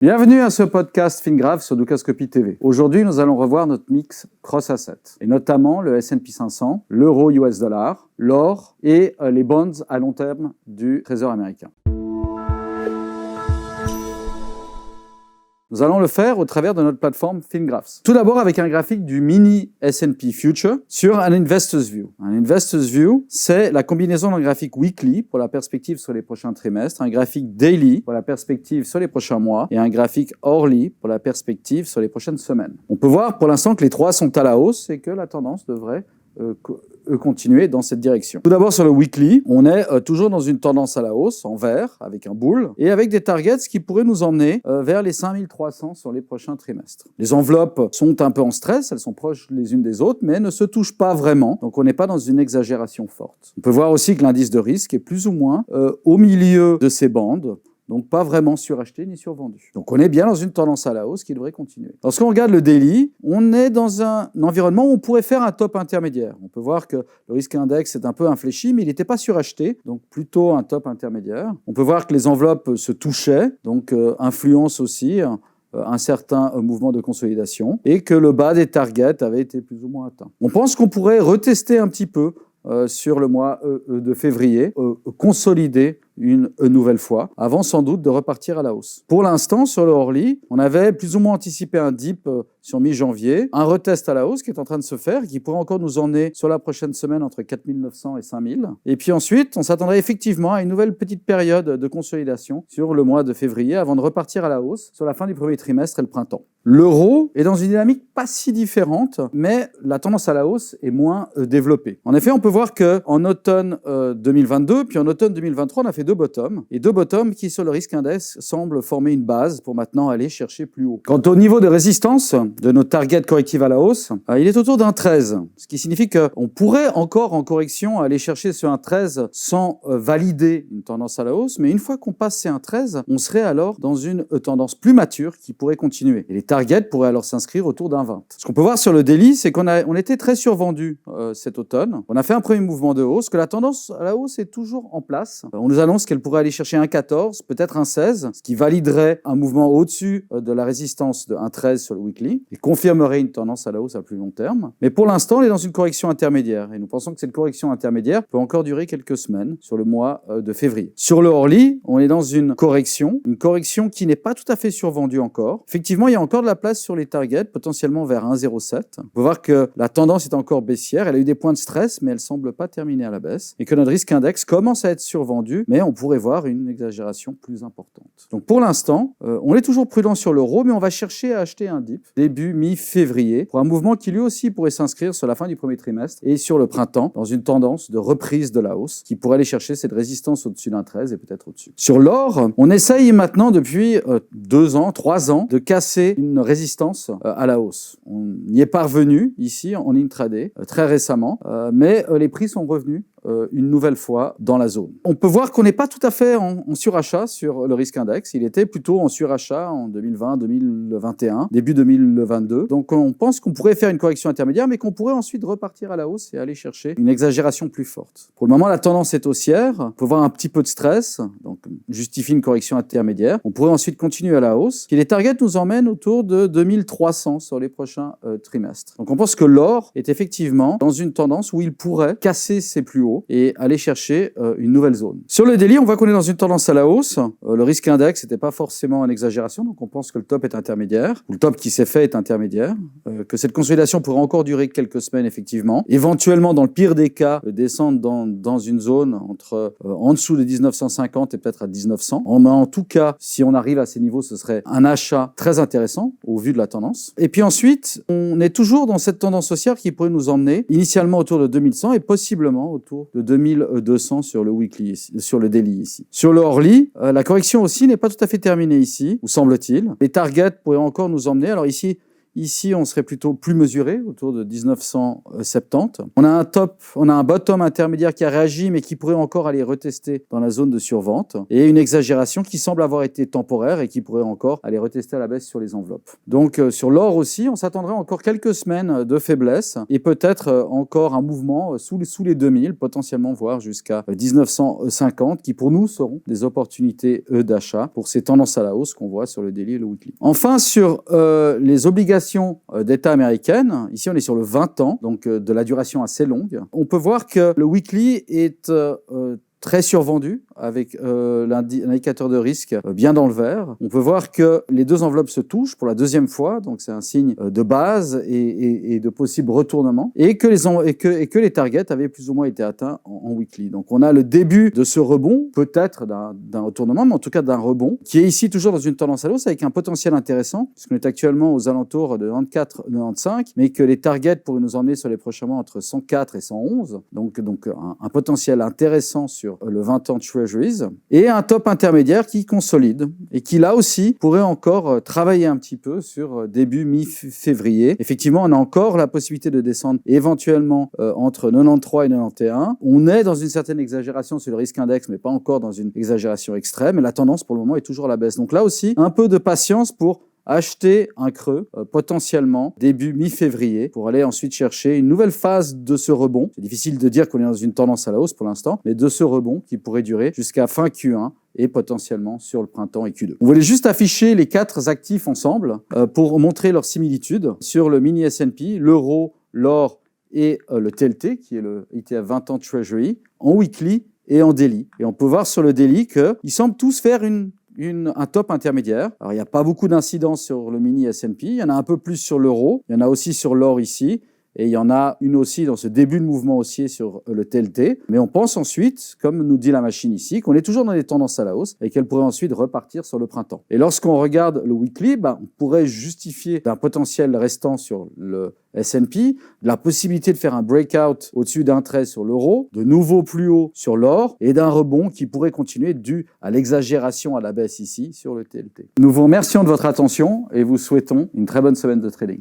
Bienvenue à ce podcast FinGraph sur Dukascopy TV. Aujourd'hui, nous allons revoir notre mix cross-asset, et notamment le S&P 500, l'euro US dollar, l'or et les bonds à long terme du Trésor américain. Nous allons le faire au travers de notre plateforme FinGraphs. Tout d'abord avec un graphique du mini S&P Future sur un Investor's View. Un Investor's View, c'est la combinaison d'un graphique weekly pour la perspective sur les prochains trimestres, un graphique daily pour la perspective sur les prochains mois et un graphique hourly pour la perspective sur les prochaines semaines. On peut voir pour l'instant que les trois sont à la hausse et que la tendance devrait continuer dans cette direction. Tout d'abord sur le weekly, on est toujours dans une tendance à la hausse, en vert, avec un bull, et avec des targets qui pourraient nous emmener vers les 5300 sur les prochains trimestres. Les enveloppes sont un peu en stress, elles sont proches les unes des autres, mais ne se touchent pas vraiment, donc on n'est pas dans une exagération forte. On peut voir aussi que l'indice de risque est plus ou moins au milieu de ces bandes, donc pas vraiment suracheté ni survendu. Donc on est bien dans une tendance à la hausse qui devrait continuer. Lorsqu'on regarde le daily, on est dans un environnement où on pourrait faire un top intermédiaire. On peut voir que le risque index est un peu infléchi, mais il n'était pas suracheté, donc plutôt un top intermédiaire. On peut voir que les enveloppes se touchaient, donc influence aussi un certain mouvement de consolidation, et que le bas des targets avait été plus ou moins atteint. On pense qu'on pourrait retester un petit peu sur le mois de février, consolider une nouvelle fois, avant sans doute de repartir à la hausse. Pour l'instant, sur le hourly, on avait plus ou moins anticipé un dip sur mi-janvier, un retest à la hausse qui est en train de se faire, qui pourrait encore nous emmener sur la prochaine semaine entre 4900 et 5000. Et puis ensuite, on s'attendrait effectivement à une nouvelle petite période de consolidation sur le mois de février, avant de repartir à la hausse sur la fin du premier trimestre et le printemps. L'euro est dans une dynamique pas si différente, mais la tendance à la hausse est moins développée. En effet, on peut voir qu'en automne 2022, puis en automne 2023, on a fait deux bottoms, et deux bottoms qui, sur le risque index, semblent former une base pour maintenant aller chercher plus haut. Quant au niveau de résistance de nos targets correctifs à la hausse, il est autour d'un 13, ce qui signifie qu'on pourrait encore en correction aller chercher sur un 13 sans valider une tendance à la hausse, mais une fois qu'on passe ces un 13, on serait alors dans une tendance plus mature qui pourrait continuer. Et les targets pourraient alors s'inscrire autour d'un 20. Ce qu'on peut voir sur le daily, c'est qu'on était très survendu cet automne. On a fait un premier mouvement de hausse, que la tendance à la hausse est toujours en place. On nous annonce qu'elle pourrait aller chercher un 14, peut-être un 16, ce qui validerait un mouvement au-dessus de la résistance de 1,13 sur le weekly et confirmerait une tendance à la hausse à plus long terme. Mais pour l'instant, on est dans une correction intermédiaire et nous pensons que cette correction intermédiaire peut encore durer quelques semaines sur le mois de février. Sur le hourly, on est dans une correction qui n'est pas tout à fait survendue encore. Effectivement, il y a encore de la place sur les targets, potentiellement vers 1,07. On peut voir que la tendance est encore baissière, elle a eu des points de stress, mais elle semble pas terminer à la baisse et que notre risque index commence à être survendu, mais on pourrait voir une exagération plus importante. Donc pour l'instant, on est toujours prudent sur l'euro, mais on va chercher à acheter un dip début mi-février pour un mouvement qui lui aussi pourrait s'inscrire sur la fin du premier trimestre et sur le printemps dans une tendance de reprise de la hausse qui pourrait aller chercher cette résistance au-dessus d'un 13 et peut-être au-dessus. Sur l'or, on essaye maintenant depuis 2 ans, 3 ans de casser une résistance à la hausse. On y est parvenu ici en intraday très récemment, mais les prix sont revenus une nouvelle fois dans la zone. On peut voir qu'on n'est pas tout à fait en surachat sur le risque index. Il était plutôt en surachat en 2020, 2021, début 2022. Donc on pense qu'on pourrait faire une correction intermédiaire, mais qu'on pourrait ensuite repartir à la hausse et aller chercher une exagération plus forte. Pour le moment, la tendance est haussière. On peut voir un petit peu de stress, donc justifie une correction intermédiaire. On pourrait ensuite continuer à la hausse. Et les targets nous emmènent autour de 2300 sur les prochains trimestres. Donc on pense que l'or est effectivement dans une tendance où il pourrait casser ses plus hauts et aller chercher une nouvelle zone. Sur le daily, on voit qu'on est dans une tendance à la hausse. Le risque index n'était pas forcément en exagération, donc on pense que le top est intermédiaire, ou le top qui s'est fait est intermédiaire, que cette consolidation pourrait encore durer quelques semaines effectivement, éventuellement dans le pire des cas, descendre dans une zone entre en dessous de 1950 et peut-être à 1900. Mais en tout cas, si on arrive à ces niveaux, ce serait un achat très intéressant au vu de la tendance. Et puis ensuite, on est toujours dans cette tendance haussière qui pourrait nous emmener initialement autour de 2100 et possiblement autour de 2200 sur le weekly ici, sur le daily ici. Sur le hourly, la correction aussi n'est pas tout à fait terminée ici, ou semble-t-il. Les targets pourraient encore nous emmener. Alors ici, Ici, on serait plutôt plus mesuré, autour de 1970. On a un bottom intermédiaire qui a réagi, mais qui pourrait encore aller retester dans la zone de survente. Et une exagération qui semble avoir été temporaire et qui pourrait encore aller retester à la baisse sur les enveloppes. Donc, sur l'or aussi, on s'attendrait encore quelques semaines de faiblesse et peut-être encore un mouvement sous les 2000, potentiellement voire jusqu'à 1950, qui pour nous seront des opportunités d'achat pour ces tendances à la hausse qu'on voit sur le daily et le weekly. Enfin, sur les obligations d'État américaines, ici on est sur le 20 ans, donc de la duration assez longue. On peut voir que le weekly est très survendu, avec l'indicateur de risque bien dans le vert. On peut voir que les deux enveloppes se touchent pour la deuxième fois, donc c'est un signe de base et de possible retournement, et que les targets avaient plus ou moins été atteints en weekly. Donc on a le début de ce rebond, peut-être d'un retournement, mais en tout cas d'un rebond, qui est ici toujours dans une tendance à l'hausse avec un potentiel intéressant, puisqu'on est actuellement aux alentours de 94-95, mais que les targets pourraient nous emmener sur les prochains mois entre 104 et 111, donc un potentiel intéressant sur le 20 ans Treasuries, et un top intermédiaire qui consolide et qui là aussi pourrait encore travailler un petit peu sur début mi-février. Effectivement, on a encore la possibilité de descendre éventuellement entre 93 et 91. On est dans une certaine exagération sur le risque index, mais pas encore dans une exagération extrême, et la tendance pour le moment est toujours à la baisse. Donc là aussi, un peu de patience pour acheter un creux potentiellement début mi-février pour aller ensuite chercher une nouvelle phase de ce rebond. C'est difficile de dire qu'on est dans une tendance à la hausse pour l'instant, mais de ce rebond qui pourrait durer jusqu'à fin Q1 et potentiellement sur le printemps et Q2. On voulait juste afficher les quatre actifs ensemble pour montrer leur similitude sur le mini S&P, l'euro, l'or et le TLT, qui est le ETF 20 ans Treasury, en weekly et en daily. Et on peut voir sur le daily qu'ils semblent tous faire un top intermédiaire. Alors, il n'y a pas beaucoup d'incidence sur le mini S&P. Il y en a un peu plus sur l'euro. Il y en a aussi sur l'or ici. Et il y en a une aussi dans ce début de mouvement haussier sur le TLT. Mais on pense ensuite, comme nous dit la machine ici, qu'on est toujours dans des tendances à la hausse et qu'elle pourrait ensuite repartir sur le printemps. Et lorsqu'on regarde le weekly, on pourrait justifier d'un potentiel restant sur le S&P, de la possibilité de faire un breakout au-dessus d'un trait sur l'euro, de nouveau plus haut sur l'or et d'un rebond qui pourrait continuer dû à l'exagération à la baisse ici sur le TLT. Nous vous remercions de votre attention et vous souhaitons une très bonne semaine de trading.